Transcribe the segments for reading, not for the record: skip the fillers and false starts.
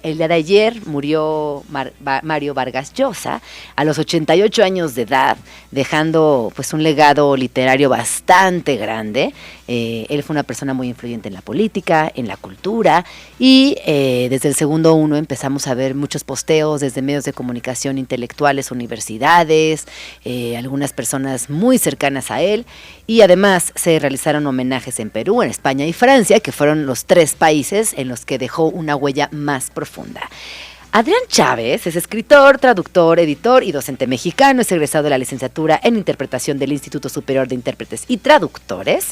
el día de ayer murió Mario Vargas Llosa a los 88 años de edad, dejando pues un legado literario bastante grande. Él fue una persona muy influyente en la política, en la cultura, y desde el segundo uno empezamos a ver muchos posteos desde medios de comunicación intelectuales, universidades, algunas personas muy cercanas a él, y además se realizaron homenajes en Perú, en España y Francia, que fueron los 3 países en los que dejó una huella más profunda. Adrián Chávez es escritor, traductor, editor y docente mexicano, es egresado de la licenciatura en interpretación del Instituto Superior de Intérpretes y Traductores,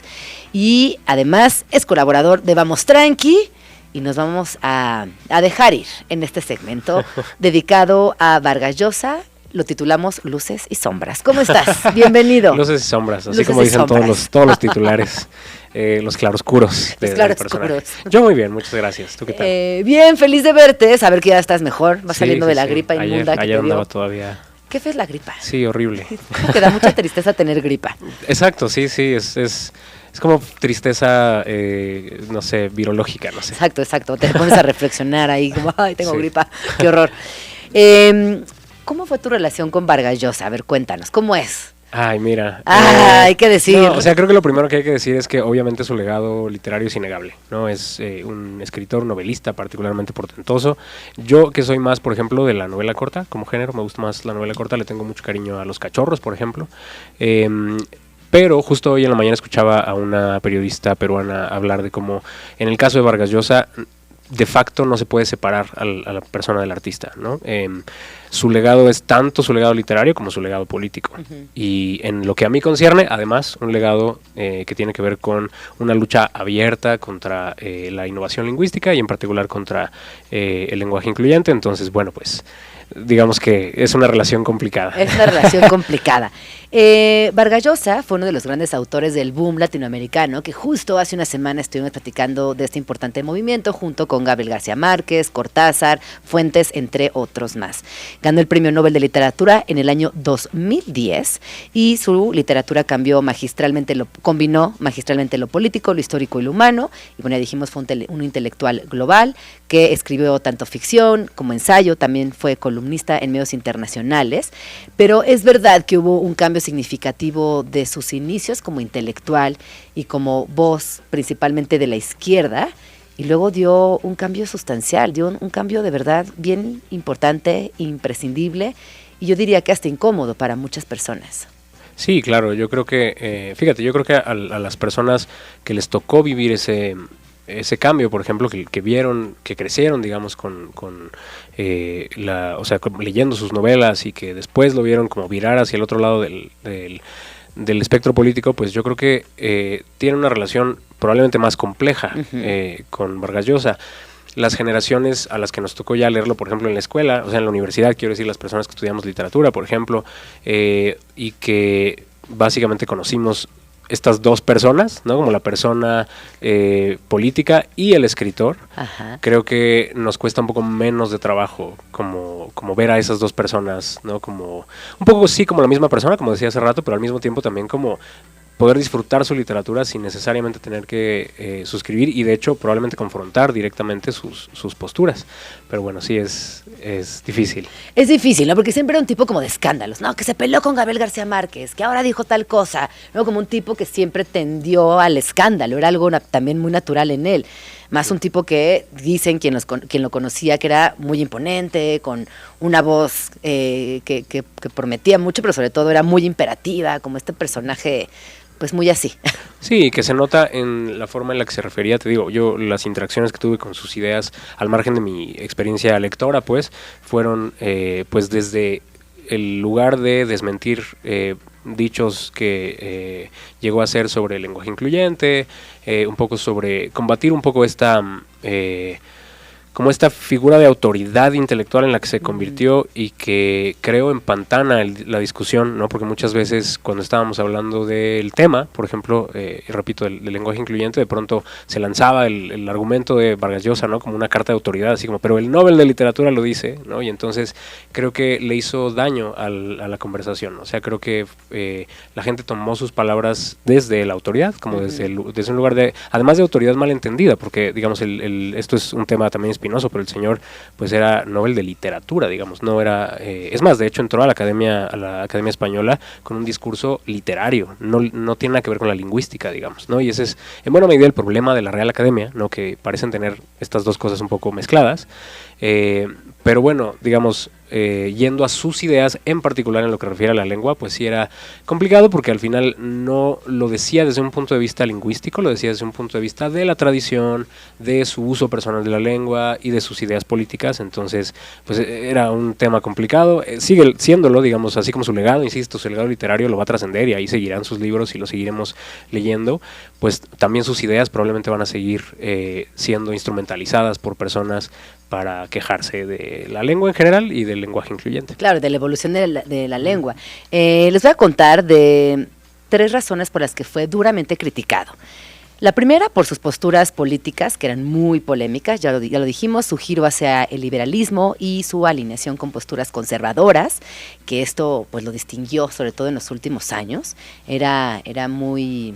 y además es colaborador de Vamos Tranqui, y nos vamos a dejar ir en este segmento dedicado a Vargas Llosa. Lo titulamos Luces y Sombras. ¿Cómo estás? Bienvenido. Luces y sombras, así Luces como dicen todos los titulares, los claroscuros del personaje. Yo muy bien, muchas gracias. ¿Tú qué tal? Bien, feliz de verte, saber que ya estás mejor, vas saliendo de la gripa inmunda que ayer te dio. andaba todavía. ¿Qué fe es la gripa? Sí, horrible. Te da mucha tristeza tener gripa. Exacto, sí, es como tristeza, no sé, virológica, no sé. Exacto, te pones a reflexionar ahí, como, ay, tengo gripa, qué horror. ¿Cómo fue tu relación con Vargas Llosa? A ver, cuéntanos, ¿cómo es? Ay, mira. Hay que decir. No, o sea, creo que lo primero que hay que decir es que obviamente su legado literario es innegable, ¿no? Es un escritor, novelista particularmente portentoso. Yo, que soy más, por ejemplo, de la novela corta como género, me gusta más la novela corta, le tengo mucho cariño a Los Cachorros, por ejemplo. Pero justo hoy en la mañana escuchaba a una periodista peruana hablar de cómo, en el caso de Vargas Llosa, de facto no se puede separar a la persona del artista, ¿no? Su legado es tanto su legado literario como su legado político. Uh-huh. Y en lo que a mí concierne, además, un legado que tiene que ver con una lucha abierta contra la innovación lingüística y en particular contra el lenguaje incluyente. Entonces, bueno, pues digamos que es una relación complicada. Es una relación complicada. Vargas Llosa fue uno de los grandes autores del boom latinoamericano, que justo hace una semana estuvimos platicando de este importante movimiento junto con Gabriel García Márquez, Cortázar, Fuentes, entre otros más. Ganó el Premio Nobel de Literatura en el año 2010 y su literatura combinó magistralmente lo político, lo histórico y lo humano. Y bueno, ya dijimos, fue un intelectual global que escribió tanto ficción como ensayo, también fue columnista en medios internacionales, pero es verdad que hubo un cambio significativo de sus inicios como intelectual y como voz principalmente de la izquierda, y luego dio un cambio sustancial, dio un cambio de verdad bien importante, imprescindible, y yo diría que hasta incómodo para muchas personas. Sí, claro, yo creo que, yo creo que a las personas que les tocó vivir ese cambio, por ejemplo, que vieron, que crecieron, digamos, leyendo sus novelas y que después lo vieron como virar hacia el otro lado del espectro político, pues yo creo que tiene una relación probablemente más compleja uh-huh. Con Vargas Llosa. Las generaciones a las que nos tocó ya leerlo, por ejemplo, en la escuela, o sea, en la universidad, quiero decir, las personas que estudiamos literatura, por ejemplo, y que básicamente conocimos estas dos personas, ¿no? Como la persona política y el escritor. Ajá. Creo que nos cuesta un poco menos de trabajo como ver a esas dos personas, ¿no? Como un poco sí como la misma persona, como decía hace rato, pero al mismo tiempo también como poder disfrutar su literatura sin necesariamente tener que suscribir y de hecho probablemente confrontar directamente sus posturas. Pero bueno, sí es difícil. Es difícil, ¿no? Porque siempre era un tipo como de escándalos, ¿no? Que se peleó con Gabriel García Márquez, que ahora dijo tal cosa, ¿no? Como un tipo que siempre tendió al escándalo, era algo también muy natural en él. Más un tipo que dicen quien lo conocía que era muy imponente, con una voz que prometía mucho, pero sobre todo era muy imperativa, como este personaje pues muy así. Sí, que se nota en la forma en la que se refería, te digo, yo las interacciones que tuve con sus ideas, al margen de mi experiencia lectora, pues, fueron pues desde el lugar de desmentir dichos que llegó a hacer sobre el lenguaje incluyente, un poco sobre combatir un poco esta como esta figura de autoridad intelectual en la que se convirtió y que creo empantana la discusión, ¿no? Porque muchas veces cuando estábamos hablando del tema, por ejemplo, repito, del lenguaje incluyente, de pronto se lanzaba el argumento de Vargas Llosa, ¿no? Como una carta de autoridad, así como, pero el Nobel de Literatura lo dice, ¿no? Y entonces creo que le hizo daño a la conversación, ¿no? O sea, creo que la gente tomó sus palabras desde la autoridad, como desde un lugar de, además de autoridad malentendida, porque digamos, esto es un tema también Espinoso, pero el señor pues era Nobel de literatura, digamos, no era, es más, de hecho entró a la Academia Española con un discurso literario, no tiene nada que ver con la lingüística, digamos, ¿no? Y ese es en buena medida el problema de la Real Academia, ¿no? Que parecen tener estas dos cosas un poco mezcladas, pero bueno, digamos, yendo a sus ideas, en particular en lo que refiere a la lengua, pues sí era complicado porque al final no lo decía desde un punto de vista lingüístico, lo decía desde un punto de vista de la tradición, de su uso personal de la lengua y de sus ideas políticas, entonces pues era un tema complicado, sigue siéndolo, digamos, así como su legado, insisto, su legado literario lo va a trascender y ahí seguirán sus libros y lo seguiremos leyendo, pues también sus ideas probablemente van a seguir siendo instrumentalizadas por personas para quejarse de la lengua en general y del lenguaje incluyente. Claro, de la evolución de la lengua. Les voy a contar de 3 razones por las que fue duramente criticado. La primera, por sus posturas políticas, que eran muy polémicas, ya lo dijimos, su giro hacia el liberalismo y su alineación con posturas conservadoras, que esto pues lo distinguió sobre todo en los últimos años. Era muy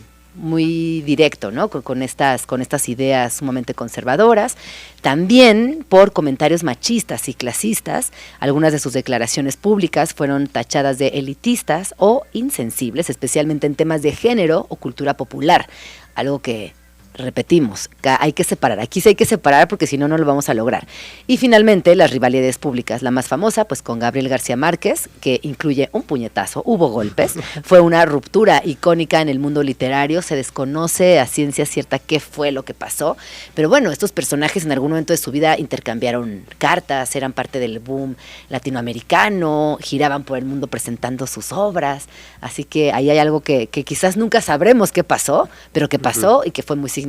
directo, ¿no? Con estas ideas sumamente conservadoras. También por comentarios machistas y clasistas, algunas de sus declaraciones públicas fueron tachadas de elitistas o insensibles, especialmente en temas de género o cultura popular, algo que repetimos, hay que separar, aquí sí hay que separar porque si no, no lo vamos a lograr. Y finalmente, las rivalidades públicas, la más famosa, pues con Gabriel García Márquez, que incluye un puñetazo, hubo golpes, fue una ruptura icónica en el mundo literario, se desconoce a ciencia cierta qué fue lo que pasó, pero bueno, estos personajes en algún momento de su vida intercambiaron cartas, eran parte del boom latinoamericano, giraban por el mundo presentando sus obras, así que ahí hay algo que quizás nunca sabremos qué pasó, pero que pasó y que fue muy significativo.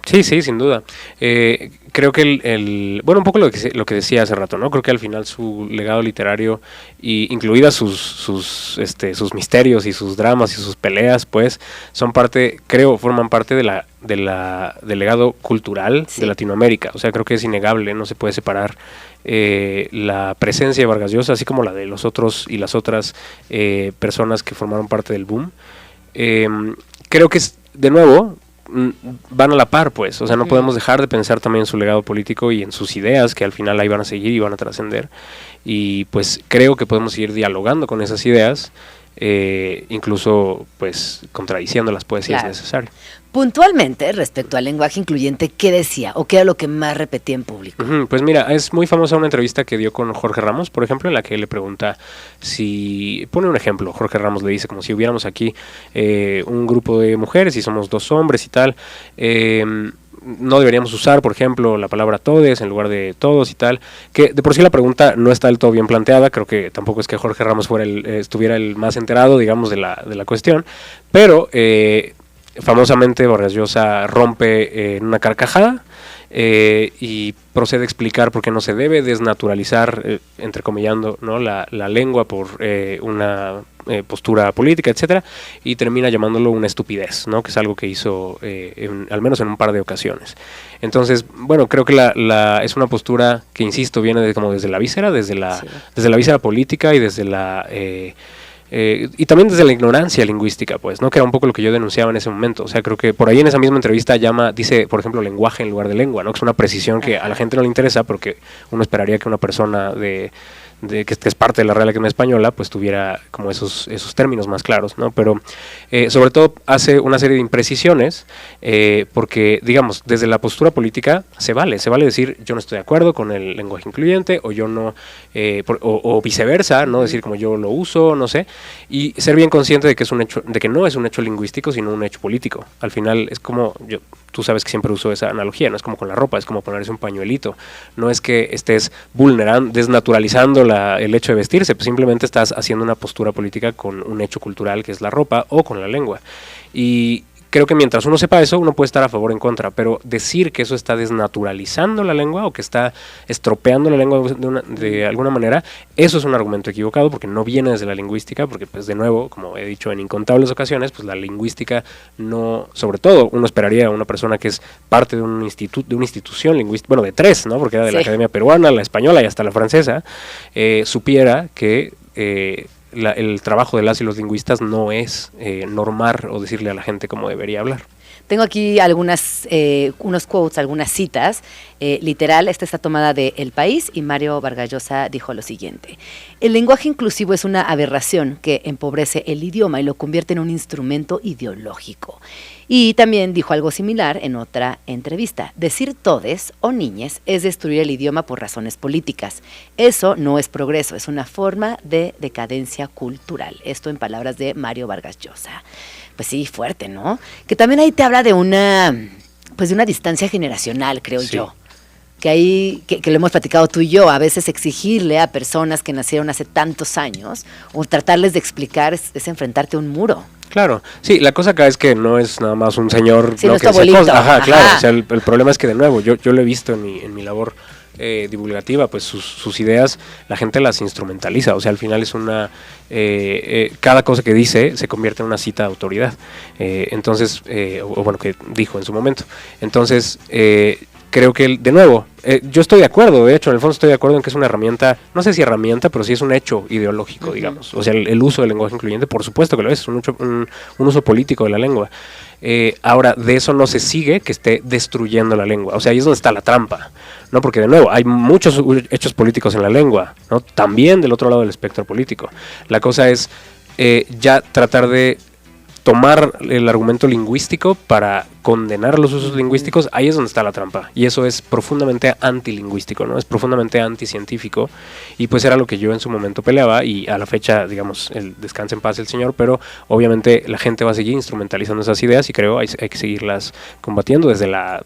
Sí, sin duda. Creo que bueno, un poco lo que decía hace rato, ¿no? Creo que al final su legado literario, y incluidas sus misterios y sus dramas y sus peleas, pues, forman parte del legado cultural de Latinoamérica. O sea, creo que es innegable, no se puede separar la presencia de Vargas Llosa, así como la de los otros y las otras personas que formaron parte del boom. Creo que de nuevo van a la par, pues, o sea, no podemos dejar de pensar también en su legado político y en sus ideas, que al final ahí van a seguir y van a trascender, y pues creo que podemos seguir dialogando con esas ideas, incluso pues contradiciéndolas puede si es necesario. Puntualmente, respecto al lenguaje incluyente, ¿qué decía o qué era lo que más repetía en público? Pues mira, es muy famosa una entrevista que dio con Jorge Ramos, por ejemplo, en la que le pregunta pone un ejemplo, Jorge Ramos le dice como si hubiéramos aquí un grupo de mujeres y somos 2 hombres y tal, no deberíamos usar, por ejemplo, la palabra todes en lugar de todos y tal, que de por sí la pregunta no está del todo bien planteada, creo que tampoco es que Jorge Ramos estuviera el más enterado, digamos, de la cuestión, pero famosamente Vargas Llosa rompe en una carcajada y procede a explicar por qué no se debe desnaturalizar, entrecomillando, ¿no? la lengua por una postura política, etcétera, y termina llamándolo una estupidez, ¿no? Que es algo que hizo al menos en un par de ocasiones. Entonces, bueno, creo que es una postura que, insisto, viene desde la víscera, desde la víscera política y desde y también desde la ignorancia lingüística, pues, ¿no? Que era un poco lo que yo denunciaba en ese momento. O sea, creo que por ahí en esa misma entrevista dice, por ejemplo, lenguaje en lugar de lengua, ¿no? Que es una precisión que a la gente no le interesa porque uno esperaría que una persona que es parte de la Real Academia Española, pues tuviera como esos términos más claros, ¿no? Pero sobre todo hace una serie de imprecisiones, porque, digamos, desde la postura política se vale decir yo no estoy de acuerdo con el lenguaje incluyente, o yo no, o viceversa, ¿no? Decir como yo lo uso, no sé, y ser bien consciente de que no es un hecho lingüístico, sino un hecho político. Al final es como, tú sabes que siempre uso esa analogía, no es como con la ropa, es como ponerse un pañuelito, no es que estés desnaturalizando el hecho de vestirse, pues simplemente estás haciendo una postura política con un hecho cultural que es la ropa o con la lengua. Y creo que mientras uno sepa eso, uno puede estar a favor o en contra, pero decir que eso está desnaturalizando la lengua o que está estropeando la lengua de alguna manera, eso es un argumento equivocado porque no viene desde la lingüística, porque pues de nuevo, como he dicho en incontables ocasiones, pues la lingüística no, sobre todo uno esperaría a una persona que es parte de una institución lingüística, bueno, de 3, ¿no? Porque era de la Academia Peruana, la española y hasta la francesa, supiera que el trabajo de las y los lingüistas no es normar o decirle a la gente cómo debería hablar. Tengo aquí unos quotes, algunas citas. Literal, esta está tomada de El País y Mario Vargas Llosa dijo lo siguiente: el lenguaje inclusivo es una aberración que empobrece el idioma y lo convierte en un instrumento ideológico. Y también dijo algo similar en otra entrevista: decir todes o niñes es destruir el idioma por razones políticas. Eso no es progreso, es una forma de decadencia cultural. Esto en palabras de Mario Vargas Llosa. Pues sí, fuerte, ¿no? Que también ahí te habla de una distancia generacional, creo yo. Que lo hemos platicado tú y yo, a veces exigirle a personas que nacieron hace tantos años o tratarles de explicar es enfrentarte a un muro. Claro, sí, la cosa acá es que no es nada más un señor, sí, ¿no? No que dice cosas. Ajá, claro, o sea, el problema es que de nuevo, yo lo he visto en mi labor divulgativa, pues sus ideas la gente las instrumentaliza, o sea, al final es cada cosa que dice se convierte en una cita de autoridad, entonces, o bueno, que dijo en su momento, entonces, creo que, de nuevo, yo estoy de acuerdo, de hecho, en el fondo estoy de acuerdo en que es una herramienta, no sé si herramienta, pero sí es un hecho ideológico, digamos. O sea, el uso del lenguaje incluyente, por supuesto que lo es un uso político de la lengua. Ahora, de eso no se sigue que esté destruyendo la lengua. O sea, ahí es donde está la trampa, ¿no? Porque, de nuevo, hay muchos hechos políticos en la lengua, ¿no? También del otro lado del espectro político. La cosa es ya tratar de tomar el argumento lingüístico para condenar los usos lingüísticos. Ahí es donde está la trampa, y eso es profundamente antilingüístico, ¿no? Es profundamente anticientífico, y pues era lo que yo en su momento peleaba, y a la fecha, digamos, descanse en paz el señor, pero obviamente la gente va a seguir instrumentalizando esas ideas, y creo hay que seguirlas combatiendo desde la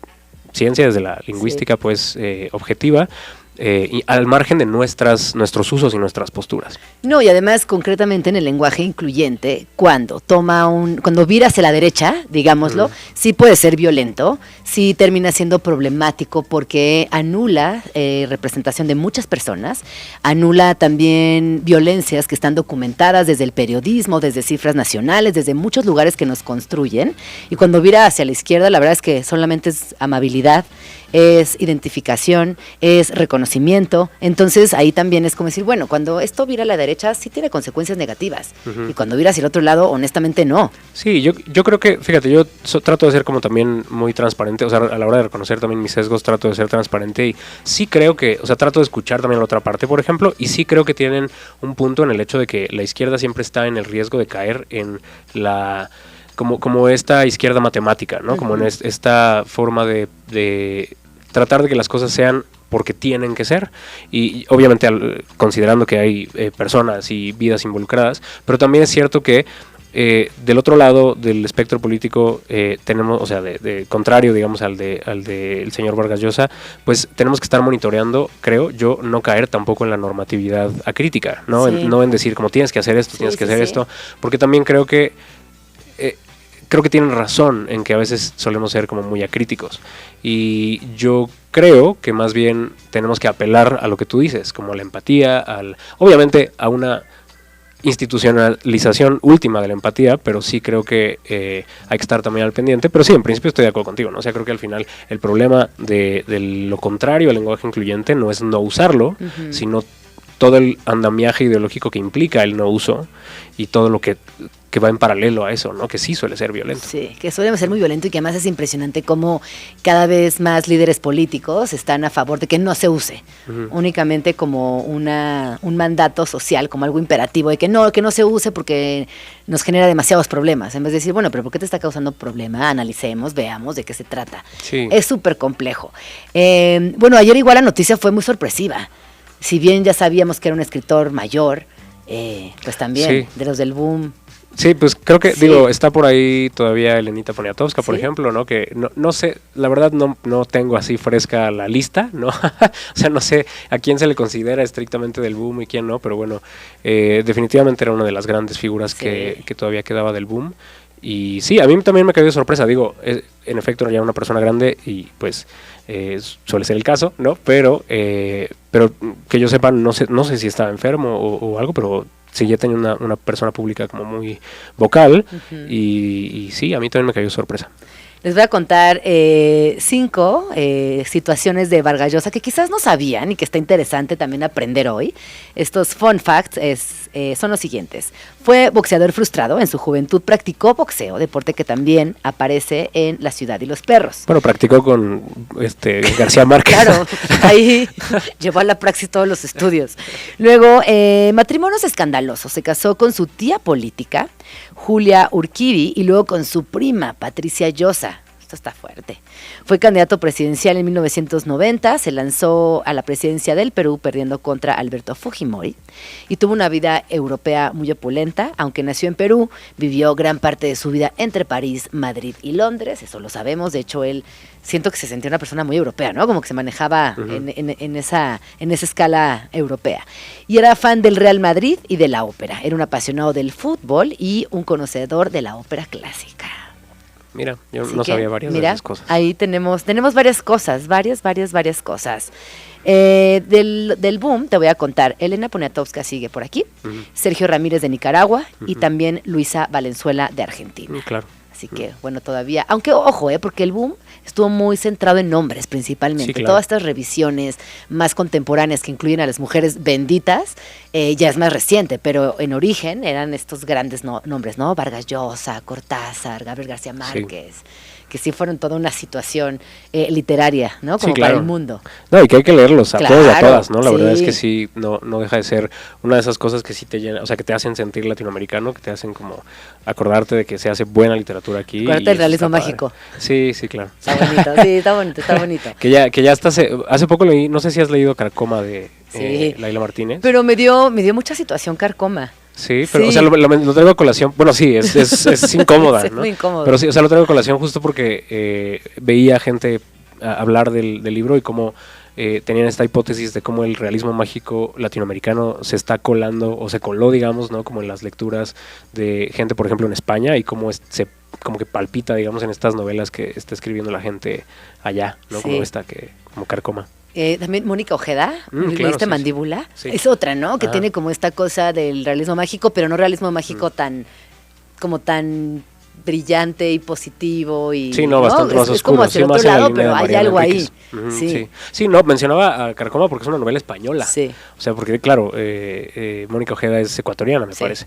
ciencia, desde la lingüística, pues objetiva, y al margen de nuestros usos y nuestras posturas. No, y además concretamente en el lenguaje incluyente, cuando vira hacia la derecha, digámoslo, sí puede ser violento, sí termina siendo problemático porque anula representación de muchas personas, anula también violencias que están documentadas desde el periodismo, desde cifras nacionales, desde muchos lugares que nos construyen, y cuando vira hacia la izquierda, la verdad es que solamente es amabilidad, es identificación, es reconocimiento. Entonces ahí también es como decir, bueno, cuando esto vira a la derecha sí tiene consecuencias negativas, y cuando vira hacia el otro lado, honestamente no. Sí, yo creo que, fíjate, yo trato de ser como también muy transparente, o sea, a la hora de reconocer también mis sesgos, trato de ser transparente, y sí creo que, o sea, trato de escuchar también la otra parte, por ejemplo, y sí creo que tienen un punto en el hecho de que la izquierda siempre está en el riesgo de caer en como esta izquierda matemática, ¿no? Como en esta forma de tratar de que las cosas sean porque tienen que ser, y obviamente considerando que hay personas y vidas involucradas, pero también es cierto que del otro lado del espectro político tenemos, o sea, de contrario, digamos, al del señor Vargas Llosa, pues tenemos que estar monitoreando, creo yo, no caer tampoco en la normatividad acrítica, ¿no? Sí. No en decir como tienes que hacer esto, tienes que hacer esto, porque también creo que tienen razón en que a veces solemos ser como muy acríticos, y yo creo que más bien tenemos que apelar a lo que tú dices, como a la empatía, obviamente a una institucionalización última de la empatía, pero sí creo que hay que estar también al pendiente, pero sí, en principio estoy de acuerdo contigo, ¿no? O sea, creo que al final el problema de lo contrario al lenguaje incluyente no es no usarlo, sino todo el andamiaje ideológico que implica el no uso, y todo lo que va en paralelo a eso, ¿no? Que sí suele ser violento. Sí, que suele ser muy violento, y que además es impresionante cómo cada vez más líderes políticos están a favor de que no se use, únicamente como un mandato social, como algo imperativo, de que no se use porque nos genera demasiados problemas, en vez de decir, bueno, pero ¿por qué te está causando problema? Analicemos, veamos de qué se trata. Sí. Es súper complejo. Bueno, ayer igual la noticia fue muy sorpresiva. Si bien ya sabíamos que era un escritor mayor, pues también, de los del boom. Sí, pues creo que, está por ahí todavía Elenita Poniatowska, por ejemplo, ¿no? Que no sé, la verdad no tengo así fresca la lista, ¿no? O sea, no sé a quién se le considera estrictamente del boom y quién no, pero bueno, definitivamente era una de las grandes figuras que todavía quedaba del boom. Y sí, a mí también me cayó de sorpresa, digo, en efecto ya era una persona grande y pues suele ser el caso, ¿no? Pero que yo sepa, no sé si estaba enfermo o algo, pero seguía teniendo una persona pública como muy vocal, y sí, a mí también me cayó sorpresa. Les voy a contar 5 situaciones de Vargas Llosa que quizás no sabían y que está interesante también aprender hoy. Estos fun facts son los siguientes. Fue boxeador frustrado. En su juventud practicó boxeo, deporte que también aparece en La ciudad y los perros. Bueno, practicó con García Márquez. Claro, ahí llevó a la praxis todos los estudios. Luego, matrimonios escandalosos. Se casó con su tía política, Julia Urquidi, y luego con su prima, Patricia Llosa. Esto está fuerte. Fue candidato presidencial en 1990, se lanzó a la presidencia del Perú perdiendo contra Alberto Fujimori y tuvo una vida europea muy opulenta. Aunque nació en Perú, vivió gran parte de su vida entre París, Madrid y Londres, eso lo sabemos. De hecho, él siento que se sentía una persona muy europea, ¿no? Como que se manejaba en esa escala europea. Y era fan del Real Madrid y de la ópera. Era un apasionado del fútbol y un conocedor de la ópera clásica. Mira, yo no sabía varias de esas cosas. Ahí tenemos varias cosas, varias cosas. Del boom te voy a contar. Elena Poniatowska sigue por aquí, Sergio Ramírez de Nicaragua y también Luisa Valenzuela de Argentina. Claro. Así que, bueno, todavía, aunque ojo, porque el boom estuvo muy centrado en hombres principalmente. Sí, claro. Todas estas revisiones más contemporáneas que incluyen a las mujeres benditas, ya es más reciente, pero en origen eran estos grandes nombres, ¿no? Vargas Llosa, Cortázar, Gabriel García Márquez, que sí fueron toda una situación literaria, ¿no? Como claro. para el mundo. No, y que hay que leerlos a todos y a todas, ¿no? La sí. verdad es que sí, no deja de ser una de esas cosas que sí te llena, o sea, que te hacen sentir latinoamericano, que te hacen como acordarte de que se hace buena literatura aquí. Acordarte del realismo mágico. Sí, claro. Está bonito, sí, está bonito. que ya hasta hace poco leí, no sé si has leído Carcoma de Laila Martínez. Pero me dio mucha situación Carcoma. Sí, pero, o sea, lo traigo a colación. Bueno, sí, es incómoda, ¿no? Es muy incómodo. Pero sí, o sea, lo traigo a colación justo porque veía gente hablar del libro y cómo tenían esta hipótesis de cómo el realismo mágico latinoamericano se está colando, o se coló, digamos, ¿no? Como en las lecturas de gente, por ejemplo, en España, y cómo como que palpita, digamos, en estas novelas que está escribiendo la gente allá, ¿no? Sí. Como Carcoma. También Mónica Ojeda, claro, sí, Mandíbula, sí. es otra, ¿no? Que tiene como esta cosa del realismo mágico, pero no realismo mágico tan brillante y positivo y sí, no, bastante más oscuro. Es como hacia el otro lado, pero hay algo ahí. Sí, no, mencionaba a Carcoma porque es una novela española. Sí. O sea, porque claro, Mónica Ojeda es ecuatoriana, me parece.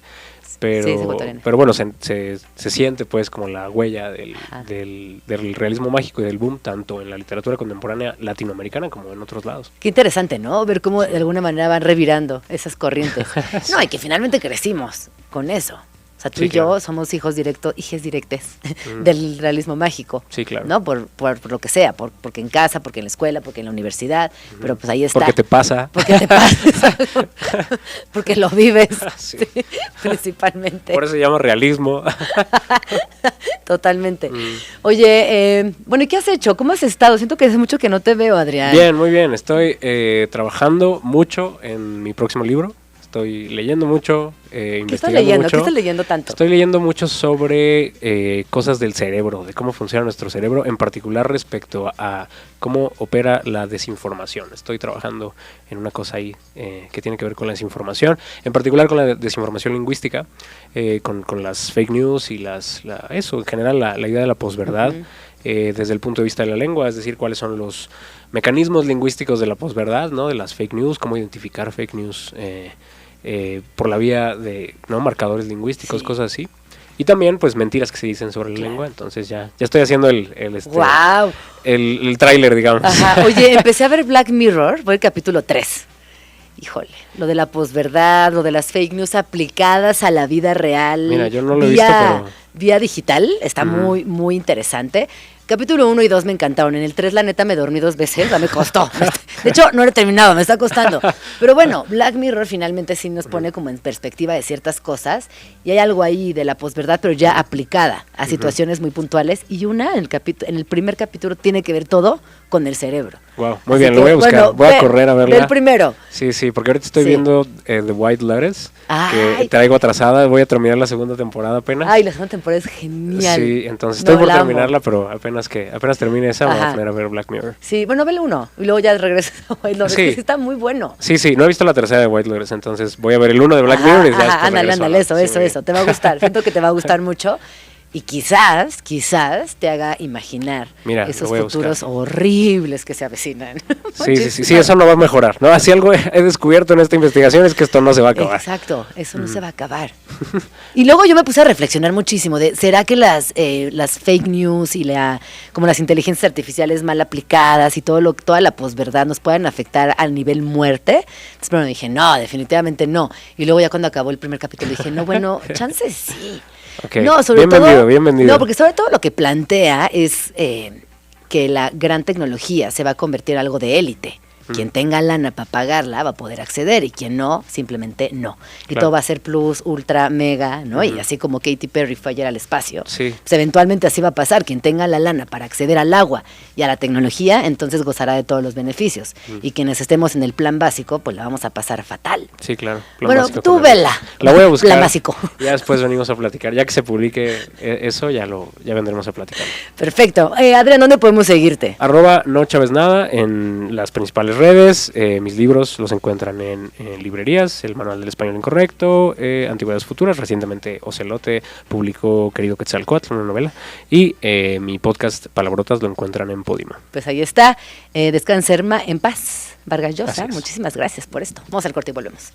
Pero bueno, se siente pues como la huella del realismo mágico y del boom, tanto en la literatura contemporánea latinoamericana como en otros lados. Qué interesante, ¿no? Ver cómo de alguna manera van revirando esas corrientes. No, y que finalmente crecimos con eso. O sea, tú y yo somos hijes directes del realismo mágico. Sí, claro. ¿No? Por lo que sea, porque en casa, porque en la escuela, porque en la universidad, pero pues ahí está. Porque te pasa. Porque lo vives, sí, principalmente. Por eso se llama realismo. Totalmente. Oye, bueno, ¿y qué has hecho? ¿Cómo has estado? Siento que hace mucho que no te veo, Adrián. Bien, muy bien. Estoy trabajando mucho en mi próximo libro. Estoy leyendo mucho, investigando mucho. ¿Qué estás leyendo tanto? Estoy leyendo mucho sobre cosas del cerebro, de cómo funciona nuestro cerebro, en particular respecto a cómo opera la desinformación. Estoy trabajando en una cosa ahí que tiene que ver con la desinformación, en particular con la desinformación lingüística, con las fake news y eso, en general la idea de la posverdad. Desde el punto de vista de la lengua, es decir, cuáles son los mecanismos lingüísticos de la posverdad, ¿no? De las fake news, cómo identificar fake news por la vía de marcadores lingüísticos, cosas así. Y también, pues, mentiras que se dicen sobre la lengua. Entonces ya estoy haciendo el tráiler, digamos. Ajá. Oye, empecé a ver Black Mirror, voy al capítulo 3. Híjole, lo de la posverdad, lo de las fake news aplicadas a la vida real. Mira, yo no lo he visto, pero vía digital, está muy, muy interesante. Capítulo 1 y 2 me encantaron. En el 3, la neta, me dormí 2 veces, me costó. De hecho, no lo he terminado, me está costando. Pero bueno, Black Mirror finalmente sí nos pone como en perspectiva de ciertas cosas. Y hay algo ahí de la posverdad, pero ya aplicada a situaciones muy puntuales. Y en el primer capítulo tiene que ver todo con el cerebro. Wow, muy bien, lo voy a buscar. Bueno, voy a correr a verla. Del primero. Sí, porque ahorita estoy viendo The White Lotus, que traigo atrasada. Voy a terminar la segunda temporada apenas. Ay, la segunda temporada es genial. Sí, entonces estoy por terminarla, pero apenas termine esa, voy a poner a ver Black Mirror. Sí, bueno, vele uno y luego ya regresas a White Lotus. Sí, está muy bueno. Sí, no he visto la tercera de White Lotus, entonces voy a ver el 1 de Black Mirror y ya ándale, eso, te va a gustar. Siento que te va a gustar mucho. y quizás te haga imaginar esos futuros horribles que se avecinan. Sí, eso no va a mejorar, ¿no? Así algo he descubierto en esta investigación es que esto no se va a acabar. Exacto, eso no se va a acabar. Y luego yo me puse a reflexionar muchísimo de, ¿será que las fake news y como las inteligencias artificiales mal aplicadas y toda la posverdad nos puedan afectar al nivel muerte? Entonces primero dije, no, definitivamente no. Y luego ya cuando acabó el primer capítulo dije, no, bueno, chance sí. Okay. No, Bien vendido. No, porque sobre todo lo que plantea es que la gran tecnología se va a convertir en algo de élite. Quien tenga lana para pagarla va a poder acceder y quien no, simplemente no. Y todo va a ser plus, ultra, mega, ¿no? Y así como Katy Perry fue ayer al espacio, pues eventualmente así va a pasar. Quien tenga la lana para acceder al agua y a la tecnología, entonces gozará de todos los beneficios. Y quienes estemos en el plan básico, pues la vamos a pasar fatal. Sí, claro. Bueno, tú vela. La voy a buscar. Plan básico. Ya después venimos a platicar. Ya que se publique eso, ya vendremos a platicar. Perfecto. Adrián, ¿dónde podemos seguirte? @NoChavezNada en las principales redes. Mis libros los encuentran en librerías, El Manual del Español Incorrecto, Antigüedades Futuras, recientemente Ocelote publicó Querido Quetzalcóatl, una novela, y mi podcast Palabrotas lo encuentran en Podimo. Pues ahí está, descansa en paz, Vargas Llosa, muchísimas gracias por esto. Vamos al corte y volvemos.